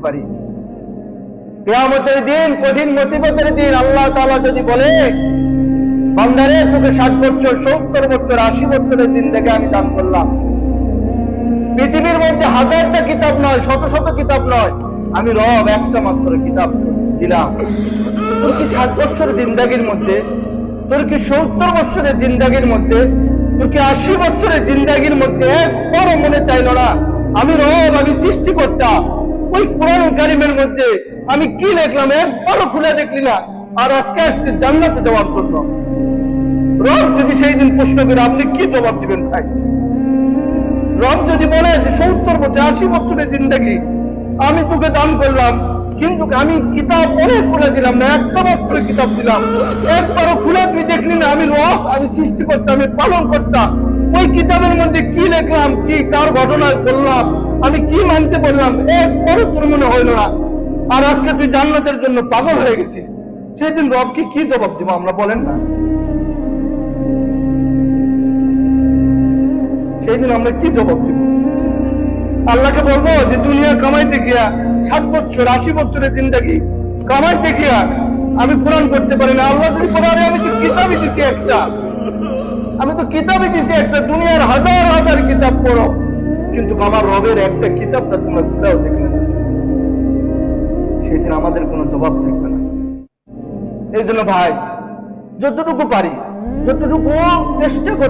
পারি। কিয়ামতের দিন, কঠিন মুসিবতের দিন আল্লাহ তাআলা যদি বলে, বান্দারে তোকে 60 বছর, 70 বছর, 80 বছরের জিন্দেগি আমি দান করলাম, পৃথিবীর মধ্যে হাজারটা কিতাব নয়, শত শত কিতাব নয়, আমি রব একটা মাত্র কিতাব দিলাম। তোর কি 60 বছর জিন্দেগির মধ্যে, তোর কি 70 বছরের জিন্দেগির মধ্যে, তোর কি 80 বছরের জিন্দেগির মধ্যে একবারও মনে চাইল না আমি রব, আমি সৃষ্টিকর্তা? ওই কোরআন কারীমের মধ্যে আমি কি লিখলাম একবারও খুলে দেখলি না? আর আজকে আসছে জান্নাতে যাওয়ার জন্য। রব যদি সেই দিন প্রশ্ন করে, আপনি কি জবাব দিবেন ভাই? রব যদি বলে যে 70 বছর, 80 বছরের জিন্দেগি আমি তোকে দান করলাম, কিন্তু আমি কিতাব অনেক খুলে দিলাম না, একটা মাত্র কিতাব দিলাম, একবারও খুলে তুই দেখলি না আমি রব, আমি সৃষ্টি করতাম, আমি পালন করতাম, ওই কিতাবের মধ্যে কি লিখলাম, কি কার ঘটনা বললাম, আমি কি মানতে বললাম, একবারও তোর মনে হইল না। আর আজকে তুই জান্নাতের জন্য পাগল হয়ে গেছিস। সেদিন রবকে কি জবাব দিব আমরা, বলেন না? সেই দিন আমরা কি জবাব দিব? আল্লাহকে বলবো যে দুনিয়া কামাইতে গিয়া 60 বছর, 80 বছরের জিন্দেগি কামাইতে গিয়া আমি কোরআন করতে পারি না। আল্লাহ যদি বলে, আমি তো কিতাবই দিচ্ছি একটা, আমি তো কিতাবই দিচ্ছি একটা, দুনিয়ার হাজার হাজার কিতাব পড়ো, কিন্তু আমার রবের একটা কিতাবটা তোমরা খুলেও দেখলে না। সেই দিন আমাদের কোনো জবাব থাকবে না। এই জন্য ভাই, যতটুকু পারি, যতটুকু চেষ্টা করতে